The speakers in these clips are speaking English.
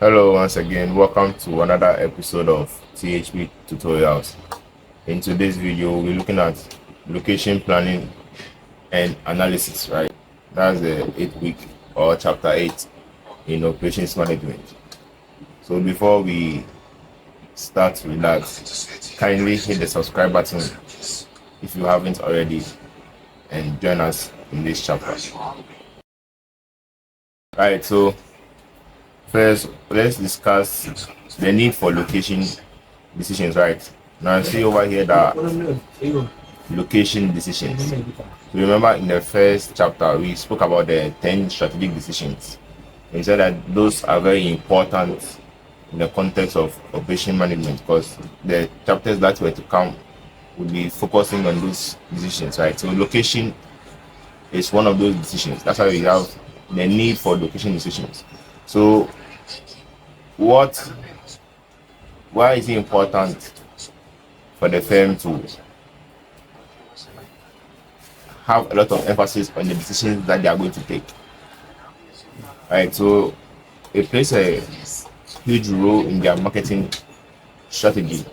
Hello, once again. Welcome to another episode of THP Tutorials. In today's video, we're looking at location planning and analysis, right? That's the 8th week or chapter 8 in operations management. So before we start with that, kindly hit the subscribe button if you haven't already and join us in this chapter. Right, so first, let's discuss the need for location decisions, right? Now, I see over here that location decisions. So remember, in the first chapter, we spoke about the 10 strategic decisions. We said that those are very important in the context of operation management because the chapters that were to come would be focusing on those decisions, right? So location is one of those decisions. That's why we have the need for location decisions. So why is it important for the firm to have a lot of emphasis on the decisions that they are going to take? Right, so it plays a huge role in their marketing strategy.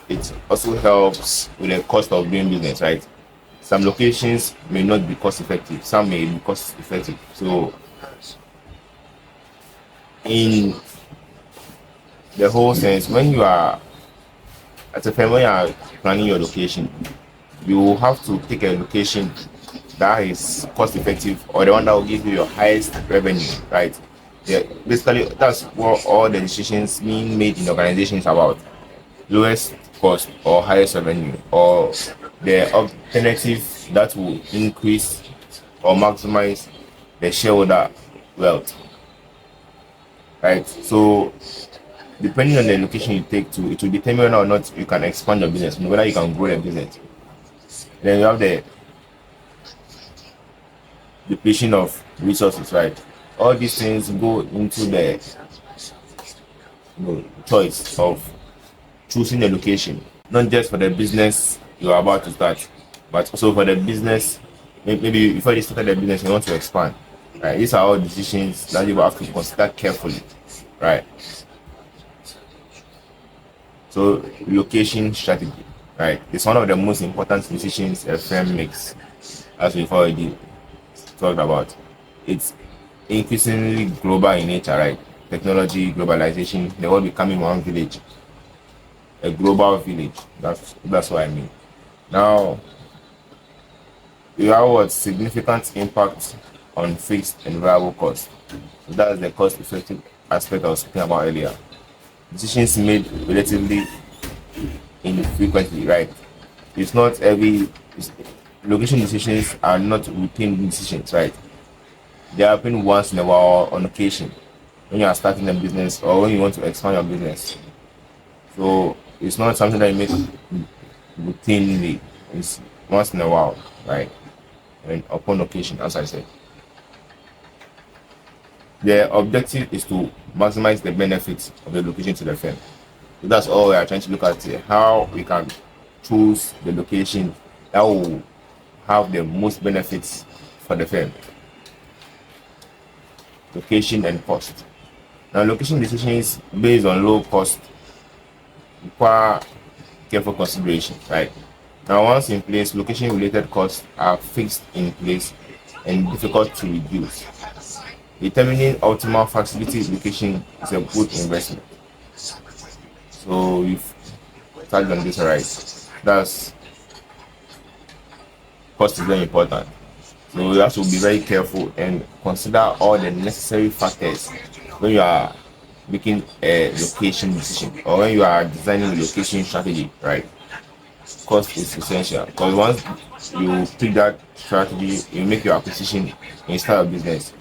It also helps with the cost of doing business, right? Some locations may not be cost effective, some may be cost effective. So in the whole sense, when you are at a firm, when you are planning your location, you will have to pick a location that is cost effective or the one that will give you your highest revenue, right? Yeah, basically that's what all the decisions being made in organizations about: lowest cost or highest revenue, or the alternative that will increase or maximize the shareholder wealth, right? So depending on the location you take to, it will determine whether or not you can expand your business, whether you can grow your business. Then you have the depletion of resources, right? All these things go into the choice of choosing a location, not just for the business you are about to start, but also for the business. Maybe before you started the business, you want to expand, right? These are all decisions that you will have to consider carefully, right? So location strategy, right? It's one of the most important decisions a firm makes, as we've already talked about. It's increasingly global in nature, right? Technology, globalization, the world becoming one village, a global village. That's what I mean. Now, you have what significant impact on fixed and variable costs. So that's the cost effective aspect I was speaking about earlier. Decisions made relatively infrequently, right? It's not location decisions are not routine decisions, right? They happen once in a while on occasion when you are starting a business or when you want to expand your business. So it's not something that you make routinely. It's once in a while, right? And upon occasion, as I said. The objective is to maximize the benefits of the location to the firm. So that's all we are trying to look at here, how we can choose the location that will have the most benefits for the firm. Location and cost. Now, location decisions based on low cost require careful consideration, right? Now, once in place, location related costs are fixed in place and difficult to reduce. Determining optimal facility location is a good investment. So we've touched on this, right? That's cost is very important. So you have to be very careful and consider all the necessary factors when you are making a location decision or when you are designing a location strategy, right? Cost is essential because once you pick that strategy, you make your acquisition and you start a business,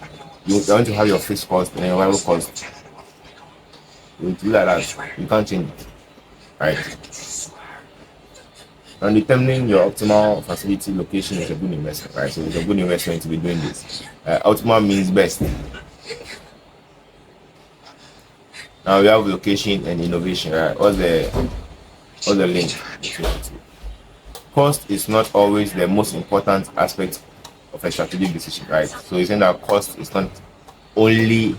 you want to have your fixed cost and your variable cost. You do like that, you can't change it, right? And determining your optimal facility location is a good investment, right? So it's a good investment to be doing this. Optimal means best. Now we have location and innovation, right? What's the link between the two? Cost is not always the most important aspect of a strategic decision, right? So you're saying that cost is not only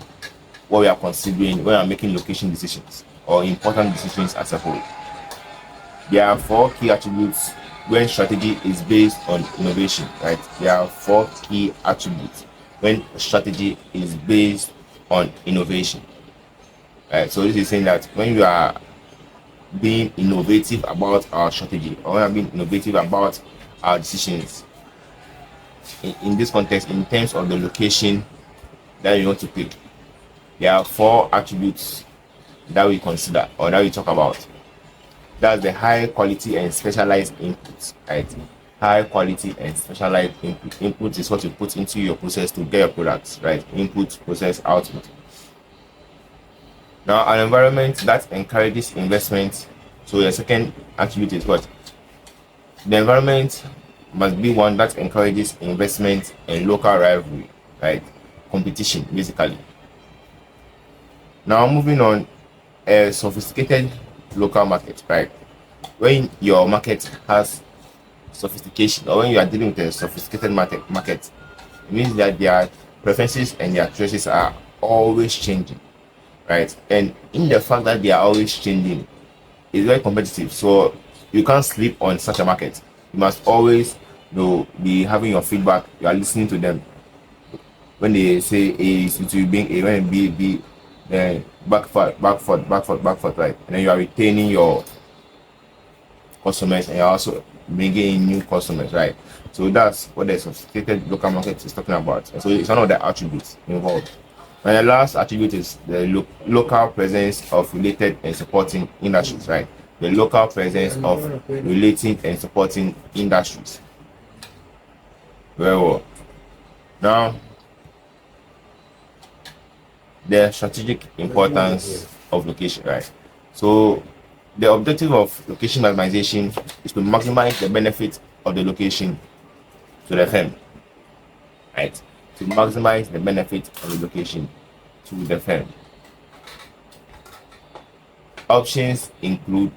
what we are considering when we are making location decisions or important decisions as a whole. There are four key attributes when strategy is based on innovation, right? There are four key attributes when strategy is based on innovation. Right? So this is saying that when you are being innovative about our strategy or when we are being innovative about our decisions, in this context, in terms of the location that you want to pick, there are four attributes that we consider or that we talk about. That's the high quality and specialized inputs, right? High quality and specialized input. Input is what you put into your process to get your products, right? Input, process, output. Now, an environment that encourages investment. So the second attribute is what? The environment must be one that encourages investment and local rivalry, right? Competition, basically. Now, moving on, a sophisticated local market, right? When your market has sophistication or when you are dealing with a sophisticated market, it means that their preferences and their choices are always changing, right? And in the fact that they are always changing, it's very competitive. So you can't sleep on such a market. You must always be having your feedback. You are listening to them. When they say A, it will be A, when B, then back forth, right? And then you are retaining your customers and you're also bringing in new customers, right? So that's what the sophisticated local market is talking about. And so it's one of the attributes involved. And the last attribute is the local presence of related and supporting industries, right? The local presence of relating and supporting industries. Very well. Now, the strategic importance of location, right? So the objective of location maximization is to maximize the benefit of the location to the firm, right? To maximize the benefit of the location to the firm. Options include,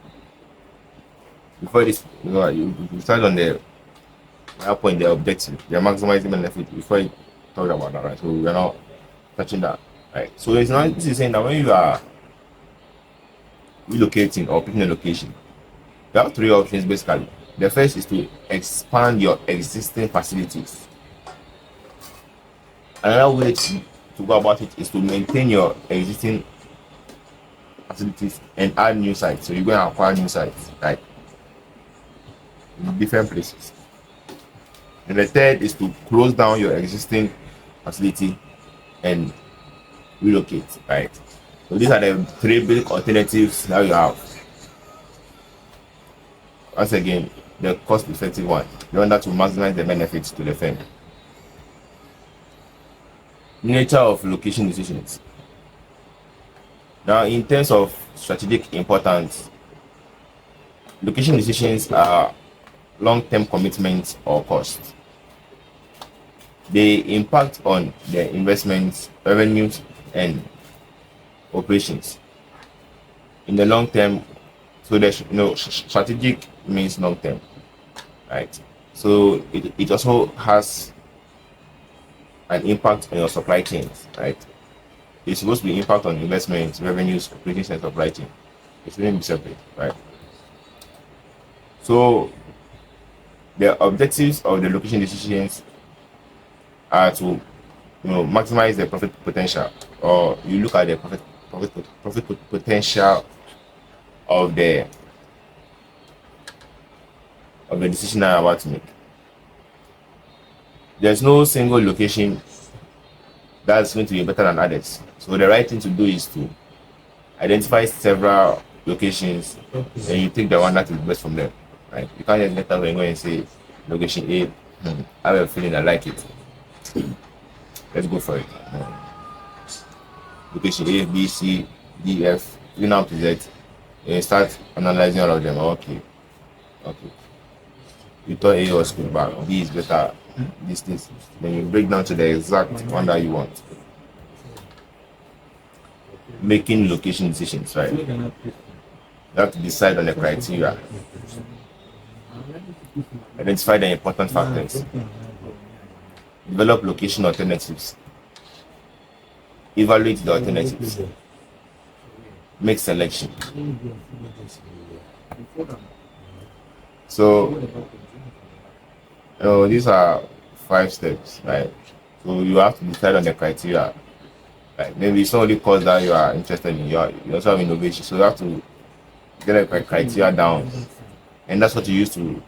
before this, you start on the point, the objective, the maximizing benefit before you talk about that, right? So we're not touching that, right? So it's not, this is saying that when you are relocating or picking a location, you have three options basically. The first is to expand your existing facilities. Another way to go about it is to maintain your existing facilities and add new sites. So you're going to acquire new sites, right? In different places. And the third is to close down your existing facility and relocate, right? So these are the three big alternatives that you have. Once again, the cost-effective one, the one that will maximize the benefits to the firm. Nature of location decisions. Now, in terms of strategic importance, location decisions are long-term commitments or costs. They impact on the investments, revenues, and operations. In the long term, so there's strategic means long term, right? So it also has an impact on your supply chains, right? It's supposed to be impact on investments, revenues, operations, and supply chain. It shouldn't be separate, right? So the objectives of the location decisions are to maximize the profit potential, or you look at the profit potential of the decision I'm about to make. There's no single location that's going to be better than others. So the right thing to do is to identify several locations and you take the one that is best from them. Right? You can't just get up and go and say location A, I have a feeling I like it. Let's go for it. Location A, B, C, D, F, even up to Z. And start analyzing all of them. Okay. You thought A was good, but B is better. This. Then you break down to the exact one that you want. Making location decisions, right? You have to decide on the criteria. Identify the important factors. Develop location alternatives. evaluate the alternatives, make selection. So these are 5 steps, right? So you have to decide on the criteria. Like maybe it's not only cause that you are interested in, you also have innovation. So you have to get a criteria down, and that's what you use to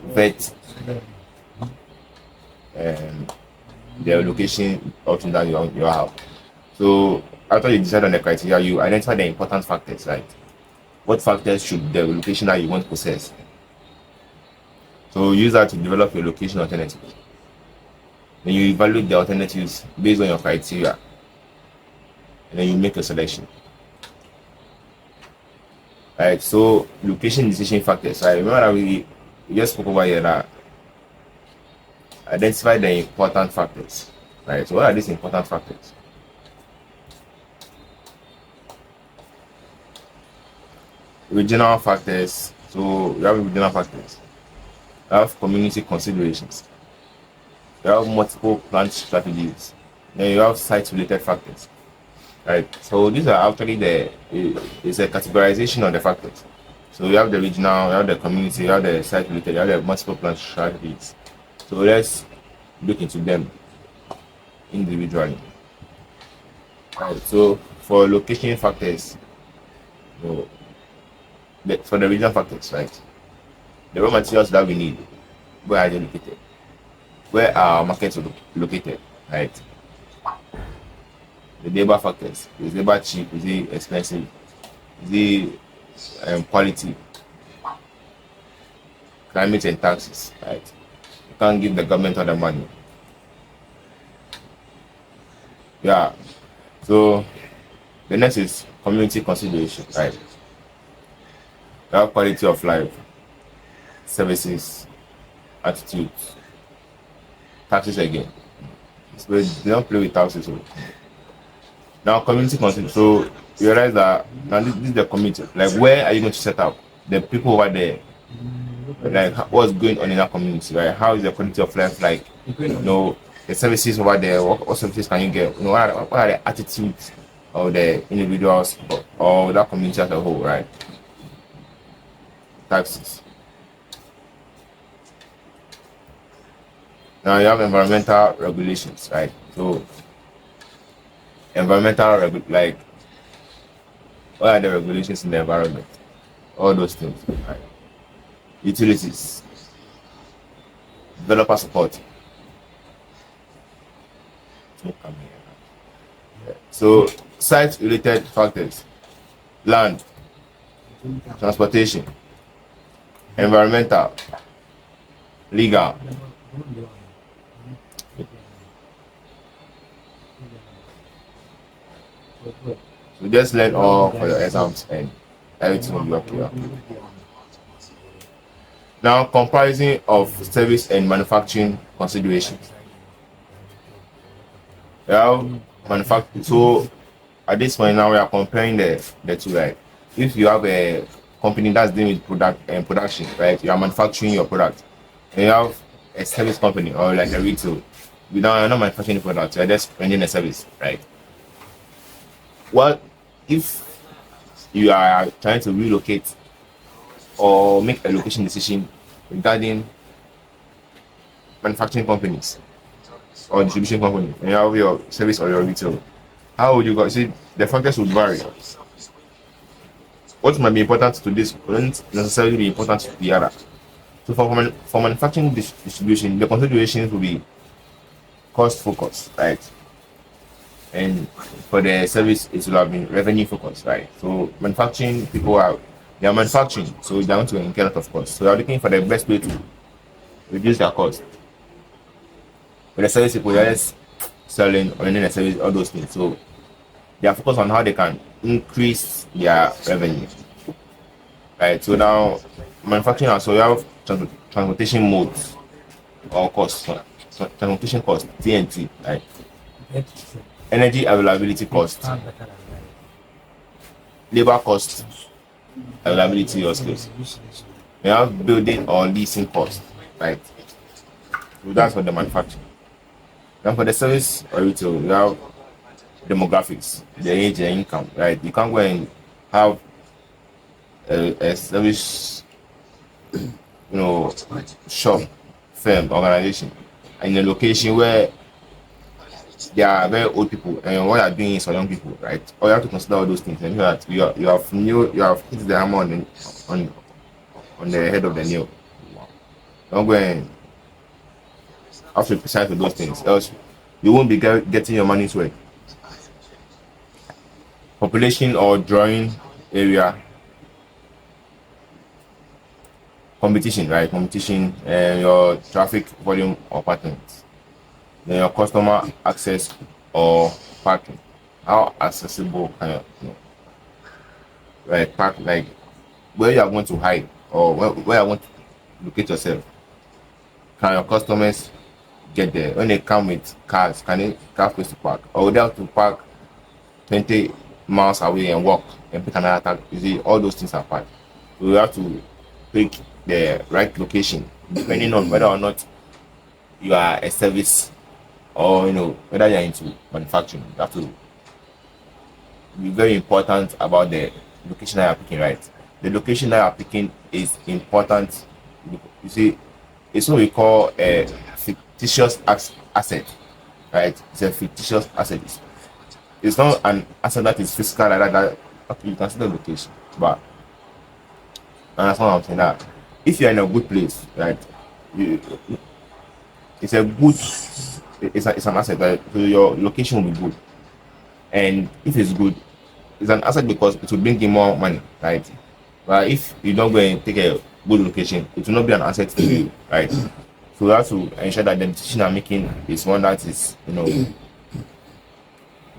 vet um, the location option that you have. So after you decide on the criteria, you identify the important factors, right? What factors should the location that you want possess? So use that to develop your location alternatives. Then you evaluate the alternatives based on your criteria, and then you make a selection. Right. So location decision factors. I remember that we just spoke over here that identify the important factors. Right. So what are these important factors? Regional factors. So you have regional factors. You have community considerations. You have multiple plant strategies. Then you have site-related factors. Right. So these are actually it's a categorization of the factors. So you have the regional, you have the community, you have the site-related, you have the multiple plant strategies. So let's look into them individually. Right. So for location factors, so for the regional factors, right? The raw materials that we need, where are they located? Where are our markets located? Right? The labor factors. Is labor cheap? Is it expensive? Is it quality? Climate and taxes, right? You can't give the government all the money. Yeah. So the next is community consideration, right? You have quality of life, services, attitudes, taxes again. So they don't play with taxes. Now community consideration. So you realize that now this is the community. Like where are you going to set up? The people over there, like what's going on in that community, right? How is the quality of life like? The services over there, what services can you get? What are the attitudes of the individuals or that community as a whole, right? Taxes. Now you have environmental regulations, right? So like what are the regulations in the environment? All those things, right? Utilities, developer support. So site related factors: land, transportation, environmental, legal. So just learn all for your exams and everything will be okay. Now comparison of service and manufacturing considerations. Well, manufacturing. So at this point now we are comparing the two, right? If you have a company that's dealing with product and production, right? You are manufacturing your product. And you have a service company or like a retail. You're not manufacturing the product, you're just rendering a service, right? Well, if you are trying to relocate or make a location decision regarding manufacturing companies or distribution companies, and you have your service or your retail, how would you go? See, the factors would vary. What might be important to this wouldn't necessarily be important to the other. So for manufacturing distribution, the considerations will be cost focus, right? And for the service, it will have been revenue focused, right? So manufacturing people they are manufacturing, so they want to incur a lot of cost. So they are looking for the best way to reduce their cost. For the service people, they're just selling or rendering a service, all those things. So they are focused on how they can increase their revenue. Right. So now manufacturing, so you have transportation modes or costs. So transportation cost, TNT, right? Energy availability cost, labor cost, availability or skills. You have building or leasing cost, right? So that's for the manufacturing. Then for the service or retail, you have demographics, their age, their income, right? You can't go and have a service, shop, firm, organization in a location where there are very old people and what you're doing is for young people, right? Or you have to consider all those things and so that you have hit the hammer on on the head of the nail. Don't go and have to be precise with those things, else you won't be getting your money's worth. Population or drawing area competition, right? Competition and your traffic volume or patterns. Then your customer access or parking. How accessible can right, park, like where you are going to hide or where you want to locate yourself? Can your customers get there? When they come with cars, can they have place to park? Or would they have to park 20 miles away and walk and pick another taxi? You see, all those things are part. So you have to pick the right location depending on whether or not you are a service or whether you're into manufacturing. You have to be very important about the location that you're picking, right? The location that you're picking is important. You see, it's what we call a fictitious asset, right? It's a fictitious asset. It's not an asset that is physical like that. Okay, you can see the location, but and that's what I'm saying. That if you're in a good place, right, you, it's a good, it's an asset. Right? So your location will be good, and if it's good, it's an asset because it will bring in more money, right? But if you don't go and take a good location, it will not be an asset to you, right? So you have to ensure that the decision I'm making is one that is,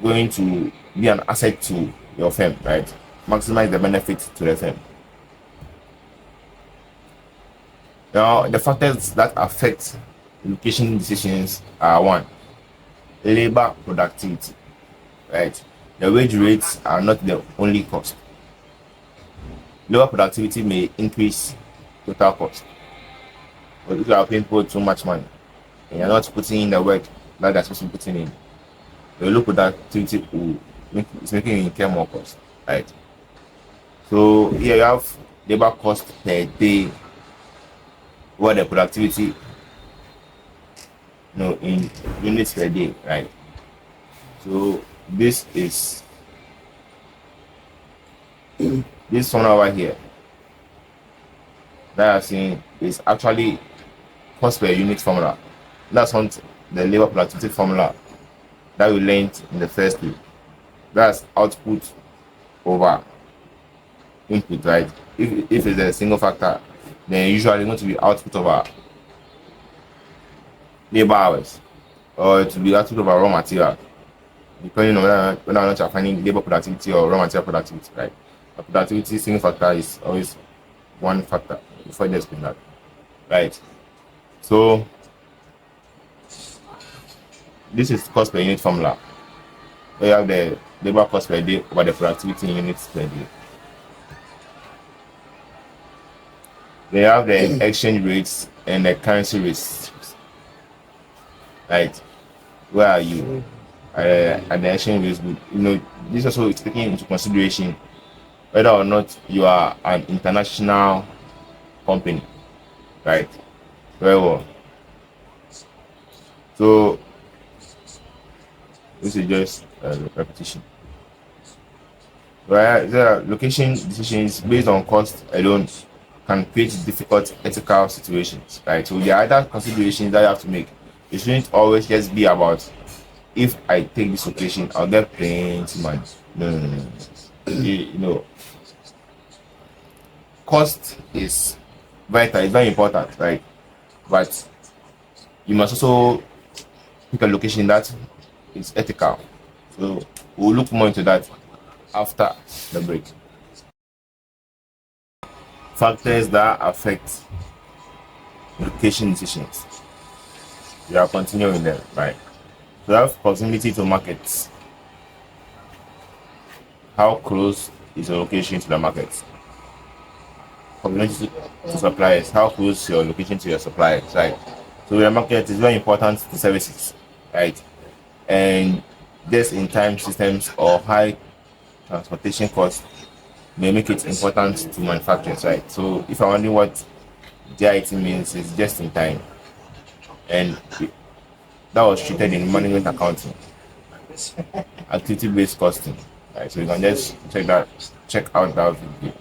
going to be an asset to your firm, right? Maximize the benefit to the firm. Now, the factors that affect location decisions are one, labor productivity, right? The wage rates are not the only cost. Lower productivity may increase total cost. But if you are paying people too much money and you're not putting in the work that they're supposed to be putting in, the low productivity is making you incur more cost, right? So here you have labor cost per day, what the productivity, in units per day, right? So this one over here that I've seen is actually cost per unit formula. That's one the labor productivity formula that we learned in the first week. That's output over input, right? If it's a single factor, then usually it's going to be output over labor hours, or it will be output over raw material, depending on whether or not you're finding labor productivity or raw material productivity, right? A productivity single factor is always one factor before you explain that, right? So this is cost per unit formula. We have the labor cost per day over the productivity in units per day. They have the exchange rates and the currency rates, right? Where are you? At the exchange rates, this also is taking into consideration whether or not you are an international company, right? Very well. So this is just a repetition. Right? The location decisions based on cost alone can create difficult ethical situations, right? So there are other considerations that you have to make. It shouldn't always just be about if I take this location, I'll get plenty money. No. Cost is vital, it's very important, right? But you must also pick a location that is ethical. So we'll look more into that after the break. Factors that affect location decisions. We are continuing them, right? So have proximity to markets. How close is your location to the market? Proximity to suppliers. How close is your location to your suppliers, right? So your market is very important to services, right? And just-in-time systems or high transportation costs may make it important to manufacturers, right? So if I wonder what JIT means, is just in time, and that was treated in management accounting, activity-based costing, right? So you can just check out that video,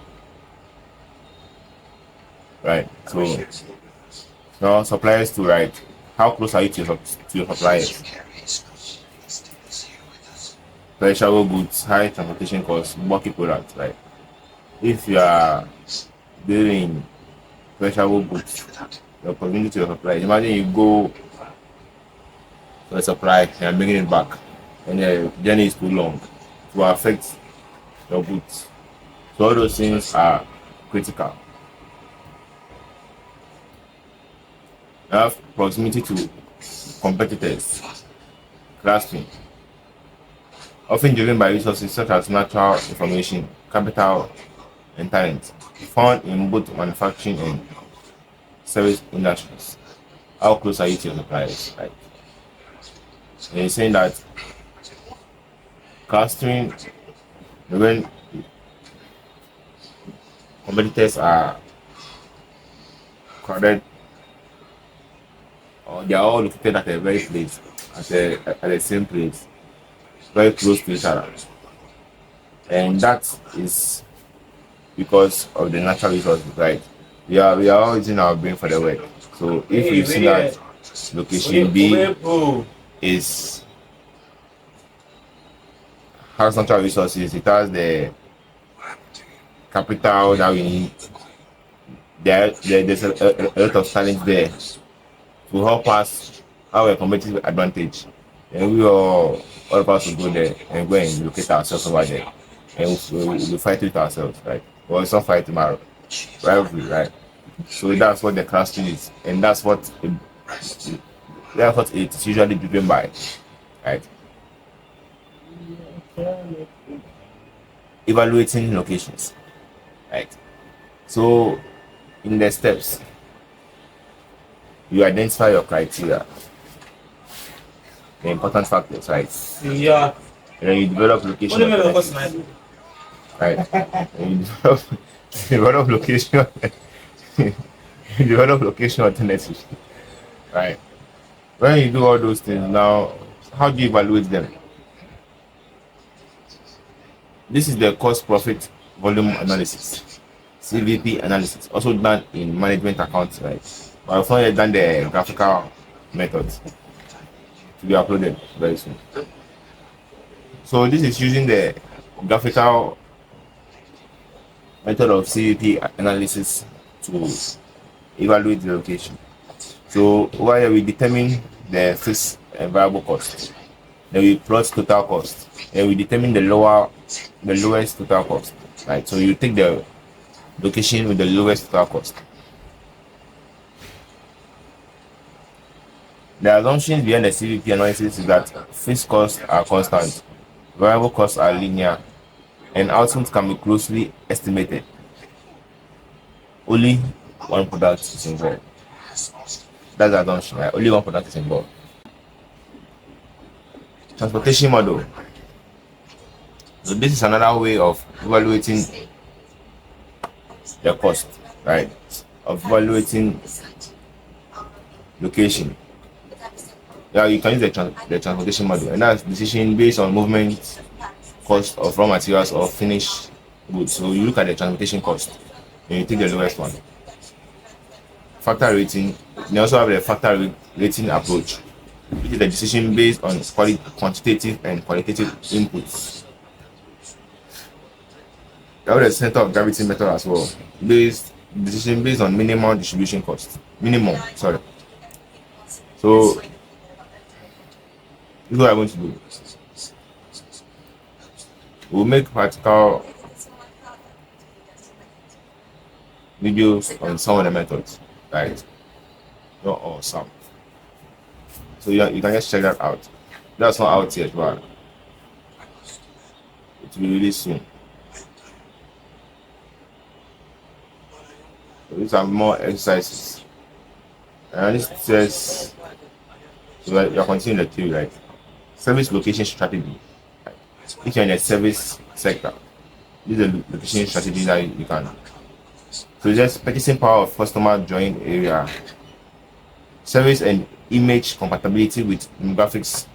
right? So now suppliers to, right? How close are you to your suppliers? Perishable goods, high transportation costs, bulky products, right? If you are dealing perishable goods, your proximity to your suppliers. Imagine you go to a supply and bringing it back, and the journey is too long to affect your goods. So all those things are critical. You have proximity to competitors, clustering, often driven by resources such as natural information, capital, and talent, found in both manufacturing and service industries. How close are you to your suppliers? Right? And you're saying that clustering, when competitors are crowded, or they are all located at a very place, at the same place, very close to each other, and that is because of the natural resources, right? We are all using our brain for the work. So if you see that location B is has natural resources, it has the capital that we need. There's a lot of talent there to help us have a competitive advantage, and all of us will go there and go and locate ourselves over there, and we'll fight with ourselves, right? Well, it's not fight tomorrow, rivalry, right? So that's what the clustering is, and that's what it's usually driven by, right? Evaluating locations, right? So in the steps, you identify your criteria, the important factors, right? Yeah. And then you develop location alternatives, right? And you develop location you develop location alternatives, right? When you do all those things, now how do you evaluate them? This is the cost profit volume analysis, CVP analysis, also done in management accounts, right? But I've not yet done the graphical methods to be uploaded very soon. So this is using the graphical method of CVP analysis to evaluate the location. So over here we determine the fixed and variable cost. Then we plot total cost. And we determine the lowest total cost. Right. So you take the location with the lowest total cost. The assumptions behind the CVP analysis is that fixed costs are constant, variable costs are linear, and outcomes can be closely estimated. Only one product is involved. That's the assumption, right? Only one product is involved. Transportation model. So this is another way of evaluating the cost, right? Of evaluating location. Yeah, you can use the transportation model, and that's decision based on movement cost of raw materials or finished goods. So you look at the transportation cost and you take the lowest one. Factor rating. You also have the factor rating approach, which is the decision based on quantitative and qualitative inputs. You have the center of gravity method as well, decision based on minimum distribution cost. Sorry. So this is what I want to do. We'll make practical videos on some of the methods, right? Not all, some. So you can just check that out. That's not out yet, but it will be released soon. So these are more exercises. And this says you're continuing the theory, right? service location strategy. If you're in the service sector, this is a location strategy that you can. So just purchasing power of customer join area, service and image compatibility with demographics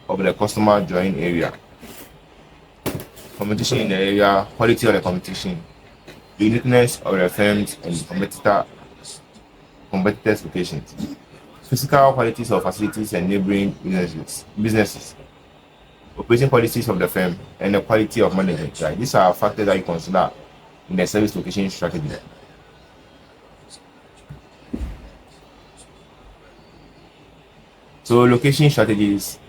of the customer join area, competition in the area, quality of the competition, the uniqueness of the firms and competitors' locations, physical qualities of facilities and neighboring businesses, operating policies of the firm, and the quality of management. Right? These are factors that you consider in the service location strategy. So location strategies,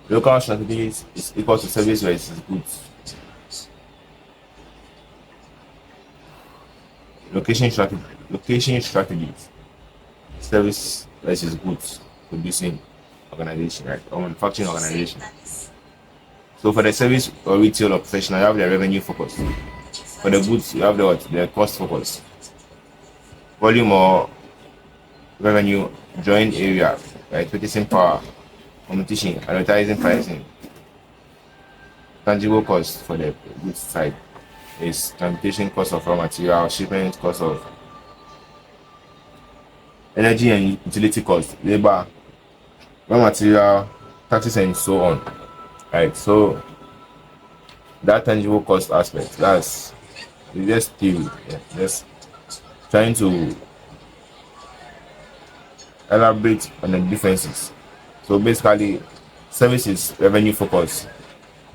local strategies is equal to service versus goods. Location strategies, service versus goods producing organization, right? Or manufacturing organization. So for the service or retail or professional, you have the revenue focus. For the goods, you have the cost focus. Volume or revenue, joint area, right? Purchasing power, competition, advertising, pricing. Tangible cost for the goods side is transportation cost of raw material, shipment cost of energy and utility cost, labor, raw material, taxes, and so on. Right, so that tangible cost aspect, that's just theory. Yeah, just trying to elaborate on the differences. So basically, service is revenue focus,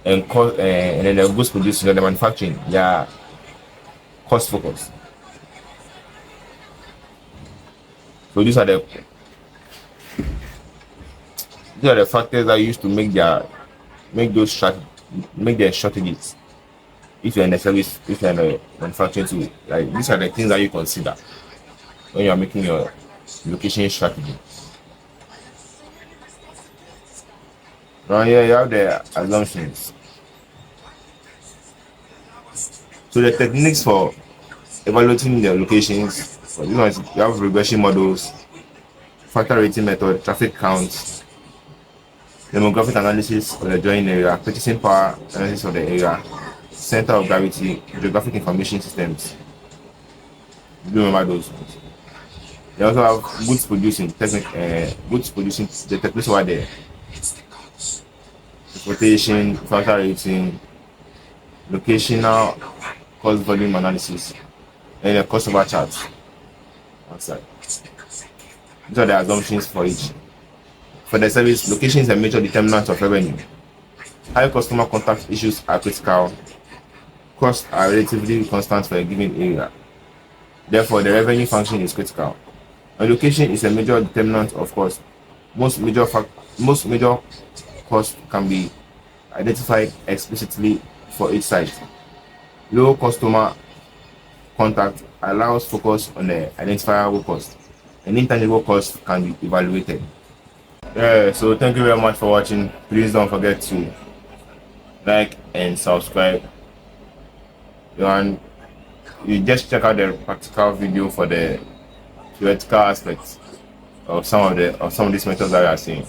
and cost, and then the goods produced in the manufacturing, yeah, cost focus. So these are the factors that used to make their strategies. If you're in the service, if you're in the manufacturing too, like these are the things that you consider when you're making your location strategy. Now here you have the assumptions. So the techniques for evaluating the locations, for this one, you have regression models, factor rating method, traffic counts, demographic analysis of the joint area, purchasing power analysis of the area, center of gravity, geographic information systems. Do you remember those ones? They also have goods producing, the techniques over there. Transportation, factor rating, locational cost volume analysis, and the cost over charts outside. These are the assumptions for each. For the service, location is a major determinant of revenue. High customer contact issues are critical. Costs are relatively constant for a given area. Therefore, the revenue function is critical. And location is a major determinant of cost. Most major costs can be identified explicitly for each site. Low customer contact allows focus on the identifiable cost, and intangible costs can be evaluated. Yeah, so thank you very much for watching. Please don't forget to like and subscribe. And you just check out the practical video for the theoretical aspects of some of these methods that we are seeing.